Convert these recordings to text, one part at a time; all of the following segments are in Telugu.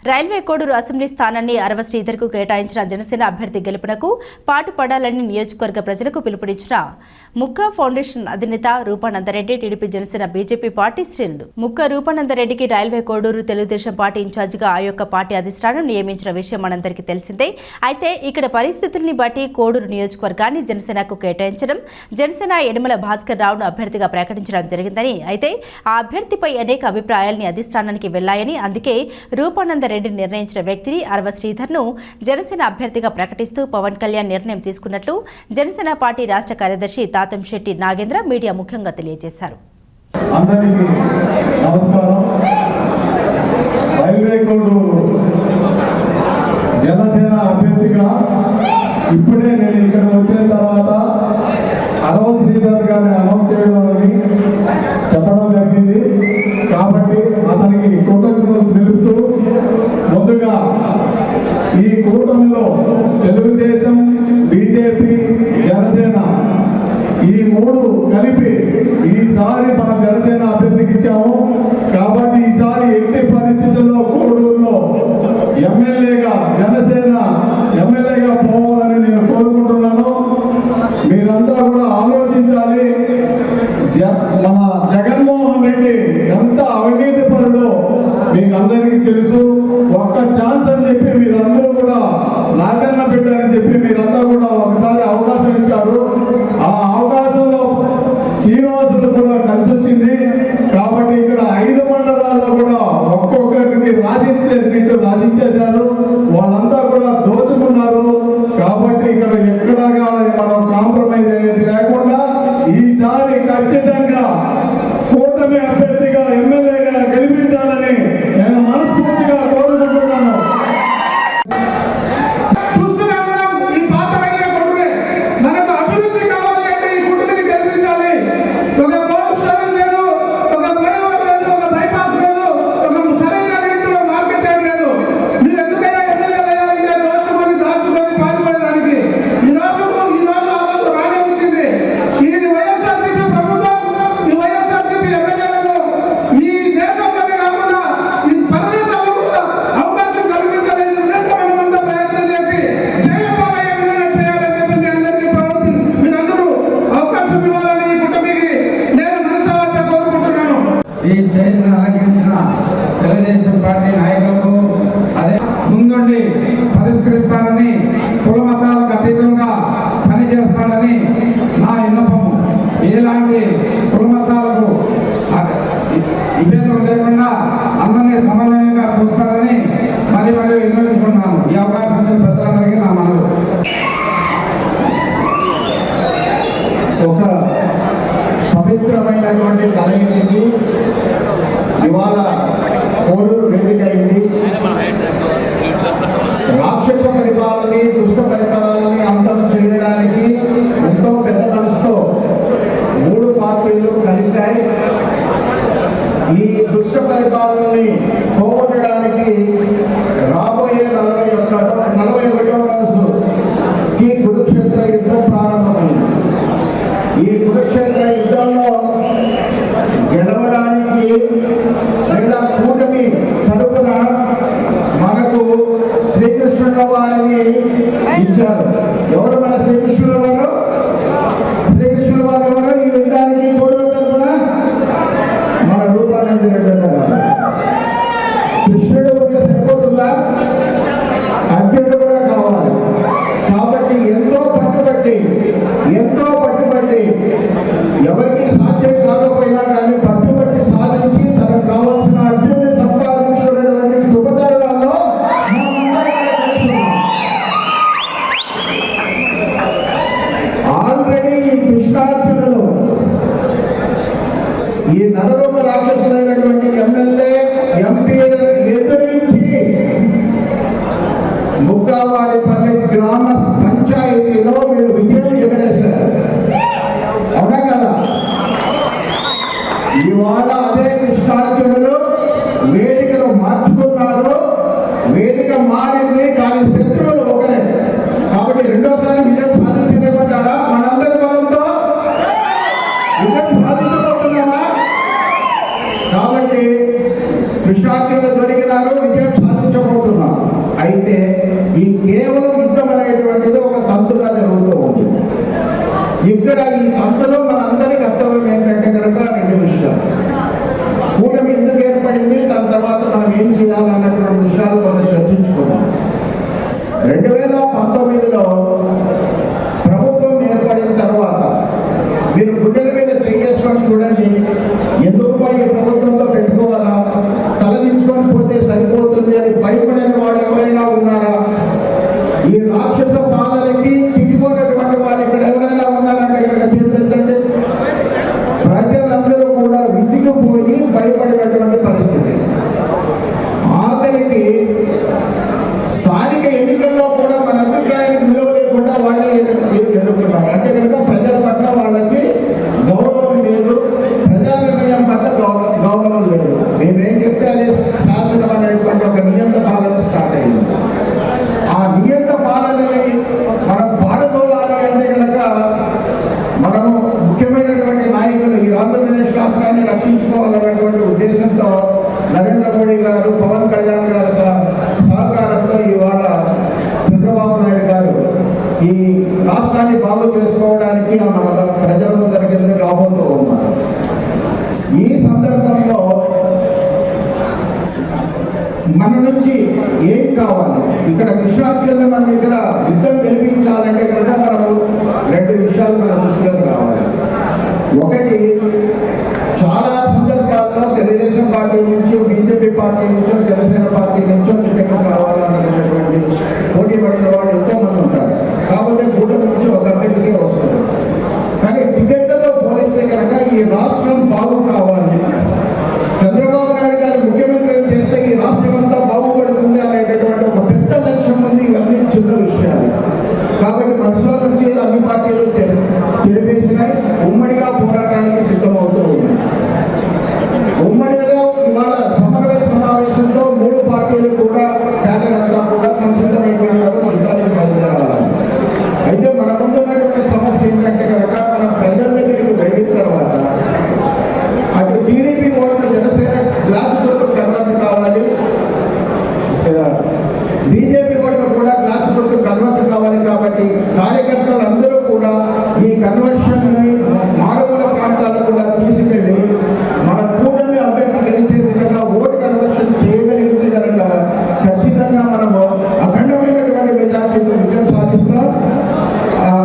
రైల్వే కోడూరు అసెంబ్లీ స్థానాన్ని అరవ శ్రీధర్కు కేటాయించిన జనసేన అభ్యర్థి గెలుపునకు పాటు పడాలని నియోజకవర్గ ప్రజలకు పిలుపునిచ్చిన ముక్కా ఫౌండేషన్ అధినేత Roopananda Reddy TDP Janasena BJP party శ్రేణులు. ముక్కా రూపానందరెడ్డికి రైల్వే కోడూరు తెలుగుదేశం పార్టీ ఇన్ఛార్జిగా ఆ యొక్క పార్టీ అధిష్టానం నియమించిన విషయం మనందరికీ తెలిసిందే. అయితే ఇక్కడ పరిస్థితుల్ని బట్టి కోడూరు నియోజకవర్గాన్ని జనసేనకు కేటాయించడం, జనసేన యనమల భాస్కర్ రావును అభ్యర్థిగా ప్రకటించడం జరిగిందని, అయితే ఆ అభ్యర్థిపై అనేక అభిప్రాయాల్ని అధిష్టానానికి వెళ్లాయని, అందుకే రూపానందరెడ్డి నిర్ణయించిన వ్యక్తిని అరవ శ్రీధర్ను జనసేన అభ్యర్థిగా ప్రకటిస్తూ పవన్ కళ్యాణ్ నిర్ణయం తీసుకున్నట్లు జనసేన పార్టీ రాష్ట్ర కార్యదర్శి తాతంశెట్టి నాగేంద్ర మీడియా ముఖ్యంగా తెలియజేశారు. అందరికీ నమస్కారం. రైల్వే కోడూరు జనసేన అభ్యర్థిగా ఇప్పుడే నేను ఇక్కడ వచ్చిన తర్వాత అరవ శ్రీధర్ గారిని అనౌన్స్ చేయడం అని చెప్పడం జరిగింది. కాబట్టి అతనికి కృతజ్ఞతలు తెలుపుతూ, ముందుగా ఈ కూటమిలో తెలుగుదేశం, బీజేపీ, జనసేన ఈ మూడు కలిపి ఈసారి మన జనసేన అభ్యర్థికి ఇచ్చాము. కాబట్టి ఈసారి ఎట్టి పరిస్థితుల్లో కోడూరులో ఎమ్మెల్యేగా జనసేన ఎమ్మెల్యేగా పోవాలని నేను కోరుకుంటున్నాను. మీరంతా కూడా ఆలోచించాలి. మన జగన్మోహన్ రెడ్డి ఎంత అవినీతి పరుడో మీకు అందరికీ తెలుసు. ఒక్క ఛాన్స్ అని చెప్పి మీరందరూ కూడా నాగన్న పెట్టారని చెప్పి మీరంతా కూడా ఒకసారి అవకాశం ఇచ్చారు. ఆ అవకాశంలో శ్రీనివాసులు కూడా కలిసి వచ్చింది. కాబట్టి ఇక్కడ 5 మండలాల్లో కూడా ఒక్కొక్కరికి రాసిచ్చేశారు. వాళ్ళంతా కూడా దోచుకున్నారు. కాబట్టి ఇక్కడ ఎక్కడా మనం కాంప్రమైజ్ అయ్యేది లేకుండా ఈసారి ఖచ్చితంగా కూటమి అభ్యర్థిగా ఎమ్మెల్యేగా గెలిపించాలని నేను మనస్ఫూర్తిగా కోరుకుంటున్నాను. మనకు అభివృద్ధి కావాలి అంటే ఈ కుటుంబాన్ని గెలిపించాలి. ఒక కోల్డ్ స్టోరేజ్ లేదు, ఒక ఫ్లైఓవర్ లేదు, ఒక బైపాస్ లేదు, ఒక సరైన రీతిలో మార్కెట్ లేదు. మీరు ఎందుకైనా ఎమ్మెల్యే అయ్యారంటే దాచుకొని పాల్గొనేదానికి. ఈ రోజు రానే వచ్చింది. ఇది వైఎస్ఆర్సీపీ ప్రభుత్వం, ఈ వైఎస్ఆర్సీపీ ఎమ్మెల్యేలను ఈ దేశంలోనే కాకుండా ఈ పరదేశాల్లో కూడా అవకాశం కల్పించాలని మనమంతా ప్రయత్నం చేసి జయపాలయ ఎమ్మెల్యే చేయాలని చెప్పి మీరందరూ అవకాశం ఇవ్వాలని ఈ కుటుంబానికి నేను మనసారా కోరుకుంటున్నాను. ఈ స్టేజ్ అలంకరించిన తెలుగుదేశం పార్టీ నాయకులకు అదే ముందుండి పరిష్కరిస్తానని, కుల మతాలకు అతీతంగా పనిచేస్తానని నా విన్నపము. ఇలాంటి కుల మతాలకు విభేదం లేకుండా అందరినీ సమన్వయంగా చూస్తారని మరి విన్నవించుకున్నాను. ఈ అవకాశం ఇచ్చిన ప్రజలందరికీ నా మనవి. ఒక పవిత్రమైనటువంటి కలయికి ఇవాళ కోడూరు వేదిక అయింది. రాక్షస పరిపాలనని, దుష్ట పరిపాలనని అంతం చేయడానికి ఎంతో పెద్ద మనసుతో 3 పార్టీలు కలిశాయి. ఈ దుష్ట పరిపాలనని పోగొట్టడానికి రాబోయే 41వ రోజుకి కురుక్షేత్ర యుద్ధం ప్రారంభమైంది. ఈ కురుక్షేత్ర యుద్ధంలో గెలవడానికి లేదా కూటమి తరపున మనకు శ్రీకృష్ణుల వారిని ఇచ్చారు. ఎవరు మన శ్రీకృష్ణుల వారు? శ్రీకృష్ణుల వారు ఎవరు? ఈ యుద్ధానికి కోడూరు తరపున మన రూపానందరెడ్డి గారు. కృష్ణుడు ఉంటే సరిపోతుందా? అర్జునుడు కూడా కావాలి. కాబట్టి ఎంతో పట్టుబట్టి ఎవరికి సాధ్యం కాకపోయినా కానీ పట్టుబట్టి సాధించి తనకు కావాల్సిన అర్జునుడిని సంపాదించుకునేటువంటి శుభతరుణాల్లో ఆల్రెడీ ఈ కృష్ణార్జునులు ఈ నరరూప రాక్షసులైనటువంటి ఎమ్మెల్యే, ఎంపీలను ఎదురించి ముక్కావారిపల్లి గ్రామ పంచాయతీలో వీళ్ళు విజయం ఎగరేశారు. అవునా కదా? ఇవాళ అదే కృష్ణార్జునులు వేదికను మార్చుకున్నారు. వేదిక మారింది, కానీ శత్రువులు ఒకరే. కాబట్టి రెండోసారి విజయం సాధించలేకపోతారా? మనందరి బలంతో విజయం సాధించబోతున్నామా? కాబట్టి కృష్ణార్జునులు దొరికినారు, విజయం సాధించబోతున్నారు. కేవలం యుద్ధం అనేటువంటిది ఒక తంతుగా జరుగుతూ ఉంటుంది. ఇక్కడ ఈ తంతులో మనందరి కర్తవ్యం ఏంటంటే కనుక రెండు విషయాలు. కూటమి ఎందుకు ఏర్పడింది, దాని తర్వాత మనం ఏం చేయాలన్నటువంటి విషయాలు మనం చర్చించుకున్నాం. 2019లో ప్రభుత్వం ఏర్పడిన తర్వాత మీరు గుడ్డల మీద చేసుకొని చూడండి, ఎందుకు ఈ ప్రభుత్వంతో పెట్టుకోవాలా, తలదించుకొని పోతే సరిపోతుంది అని భయపడిన వాళ్ళు ఎవరైనా ఉన్నారా? ఈ రాక్షస పాలనకి తిరిగిపోయినటువంటి వాళ్ళు ఇక్కడ ఎవరైనా ఉన్నారంటే ఇక్కడ చేస్తుంటే ప్రజలందరూ కూడా విసిగిపోయి భయపడినటువంటి పరిస్థితి. ఆఖరికి స్థానిక ఎన్నికల్లో కూడా మన అభిప్రాయానికి విలువ లేకుండా వాళ్ళే ఎన్నుకున్నారు. అంటే కనుక ప్రజల పట్ల వాళ్ళకి గౌరవం లేదు, ప్రజా నిర్ణయం పట్ల గౌరవం లేదు. మేమేం చెప్తే అదే శాసనం అనేటువంటి ఒక నియంత పాలన స్టార్ట్ అయింది. ఆ నియంత పాలనని మనం పాడుతోలాలి అంటే కనుక మనము ముఖ్యమైనటువంటి నాయకులు ఈ ఆంధ్రప్రదేశ్ రాష్ట్రాన్ని రక్షించుకోవాలన్నటువంటి ఉద్దేశంతో నరేంద్ర మోడీ గారు, పవన్ కళ్యాణ్ గారు సహకారంతో ఇవాళ చంద్రబాబు నాయుడు గారు ఈ రాష్ట్రాన్ని బాగు చేసుకోవడానికి మన ప్రజల ముందరికి రాబోతూ ఉన్నారు. ఈ సందర్భంలో మన నుంచి ఏం కావాలి, ఇక్కడ విశ్వాఖ్యలను మనం ఇక్కడ యుద్ధం గెలిపించాలంటే కనుక మనము రెండు విషయాలు మన దృష్టిలోకి రావాలి. ఒకటి, చాలా సందర్భాల్లో తెలుగుదేశం పార్టీ నుంచి, బీజేపీ పార్టీ నుంచో, జనసేన పార్టీ నుంచో టికెట్లు కావాలన్నటువంటి పోటీ పడిన వాళ్ళు ఎంతో మంది ఉంటారు. కాకపోతే కూటమి నుంచి ఒక అభ్యర్థికే వస్తుంది. కానీ టికెట్లతో పోలిస్తే కనుక ఈ రాష్ట్రం బాగు కావాలి, చంద్రబాబు నాయుడు గారు ముఖ్యమంత్రిని చేస్తే ఈ రాష్ట్రం అంతా బాగుపడుతుంది అనేటటువంటి ఒక పెద్ద లక్ష్యం ఉంది. ఇవన్నీ చిన్న విషయాలు కాబట్టి మనసులో నుంచి అన్ని పార్టీలు తెలిపేసినాయి. ఉమ్మడిగా పోరాటానికి సిద్ధమవుతూ ఉన్నాయి. ఉమ్మడిగా ఇవాళ సమన్వయ సమావేశంతో 3 పార్టీలు కూడా క్యాడర్ అంతా కూడా సంసిద్ధమైపోయినారు, యుద్ధానికి బయలుదేరాలి. అయితే మన ముందున్నటువంటి సమస్య ఏంటంటే కనుక మన ప్రజల దగ్గరికి వెళ్ళిన తర్వాత అటు టీడీపీ ఓట్లు జనసేన గ్లాసు గుర్తు కన్వర్ట్ కావాలి, బీజేపీ ఓట్లు కూడా గ్లాసు గుర్తు కన్వర్ట్ కావాలి. కాబట్టి కార్యకర్తలు అందరూ కూడా ఈ కన్వర్షన్ మారుమూల ప్రాంతాలకు కూడా తీసుకెళ్ళి మన కూటమి అభ్యర్థి గెలిచే విధంగా ఓటు కన్వర్షన్ చేయగలిగితే కనుక ఖచ్చితంగా మనము అఖండమైనటువంటి మెజార్టీతో విజయం సాధిస్తాం.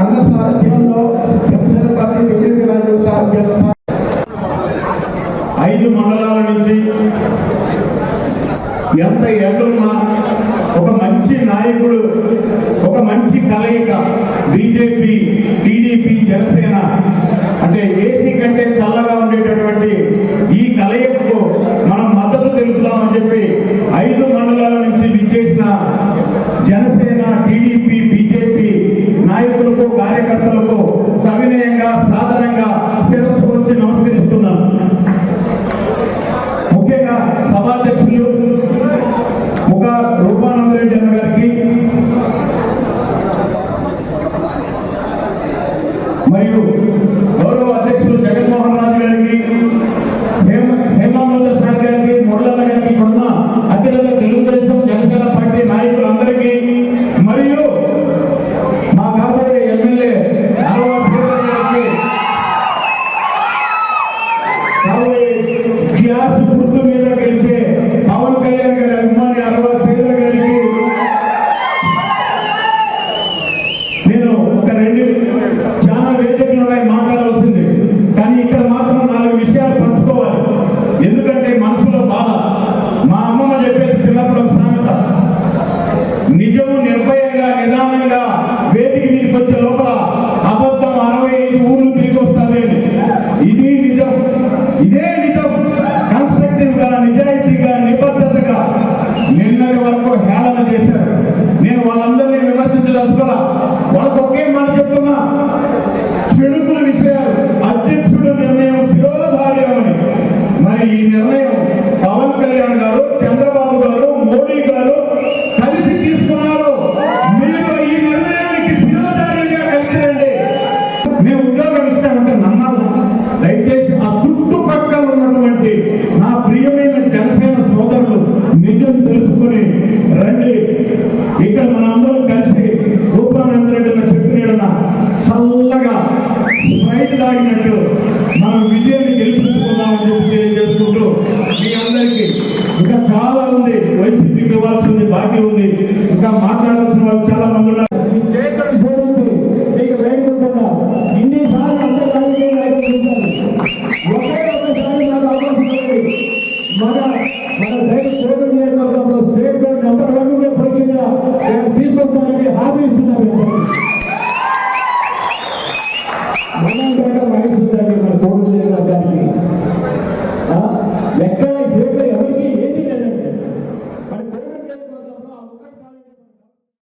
అన్న సారథ్యంలో జనసేన పార్టీ, బీజేపీ నాయకుల సారథ్యంలో 5 మండలాల నుంచి ఎంత ఎదురున్నా ఒక మంచి నాయకుడు, ఒక మంచి కలయిక బీజేపీ, టీడీపీ, జనసేన అంటే ఏసీ కంటే చల్లగా ఉండేటటువంటి ఈ కలయికకు మనం మద్దతు తెలుపుతామని చెప్పి 5 మండలాల నుంచి విచ్చేసిన జనసేన, టీడీపీ, బీజేపీ నాయకులకు, కార్యకర్తలకు సవినయంగా, సాధారణంగా శిరస్సు వచ్చి నమస్కరిస్తున్నాను. ముఖ్యంగా సభాధ్యక్షులు ముఖ రూపానందరెడ్డి అన్న గారికి, మరియు గౌరవ అధ్యక్షులు జగన్మోహన్ రాజు గారికి, హేమాంబ సార్ గారికి, మురళన్న గారికి, ఉన్న అఖిల తెలుగుదేశం జనసేన పార్టీ నాయకులందరికీ, మరియు మా కాబోయే ఎమ్మెల్యే గ్యాస్ గుర్తు మీద గెలిచే పవన్ కళ్యాణ్ గారి అభిమాని అరవా శ్రీధర్ గారికి నేను ఒక 2 చాలా వేదికలు ఉన్నాయి మాట్లాడవలసింది, కానీ ఇక్కడ మాత్రం 4 విషయాలు పంచుకోవాలి. ఎందుకంటే మనసులో బాధ. మా అమ్మమ్మ చెప్పేది చిన్నప్పుడు సామెత, నిజము నిర్భయంగా, నిదానంగా వేదిక మీదకి వచ్చే లోపల అబద్ధం 65 ఊర్లు తిరిగి వస్తుంది. ఇది నిజం, ఇదే నిజం. కన్స్ట్రక్టివ్ గా, నిజాయితీగా, నిబద్ధతగా నిన్నటి వరకు హేళన చేశారు. నేను వాళ్ళందరినీ విమర్శించదలుచుకోరా. వాళ్ళకు ఒకే మాట చెప్తున్నా, చెడుకుల విషయాలు అధ్యక్షుడు నిర్ణయం శిరోధార్యమని. మరి ఈ నిర్ణయం పవన్ కళ్యాణ్ గారు, చంద్రబాబు గారు, మోడీ గారు కలిసి తీసుకున్నారు. మీరు ఈ నిర్ణయానికి శిరోధార్యంగా కలిసి రండి. మేము ఉద్యోగం ఇస్తామంటే నమ్మాలి. దయచేసి ఆ చుట్టుపక్కల ఉన్నటువంటి నా ప్రియమైన జనసేన సోదరులు నిజం తెలుసుకుని రండి. ఇక్కడ మనందరం ఇవ్వాల్సింది బాకీ ఉంది. ఇంకా మాట్లాడాల్సిన వాళ్ళు చాలా మంది ఉన్నారు.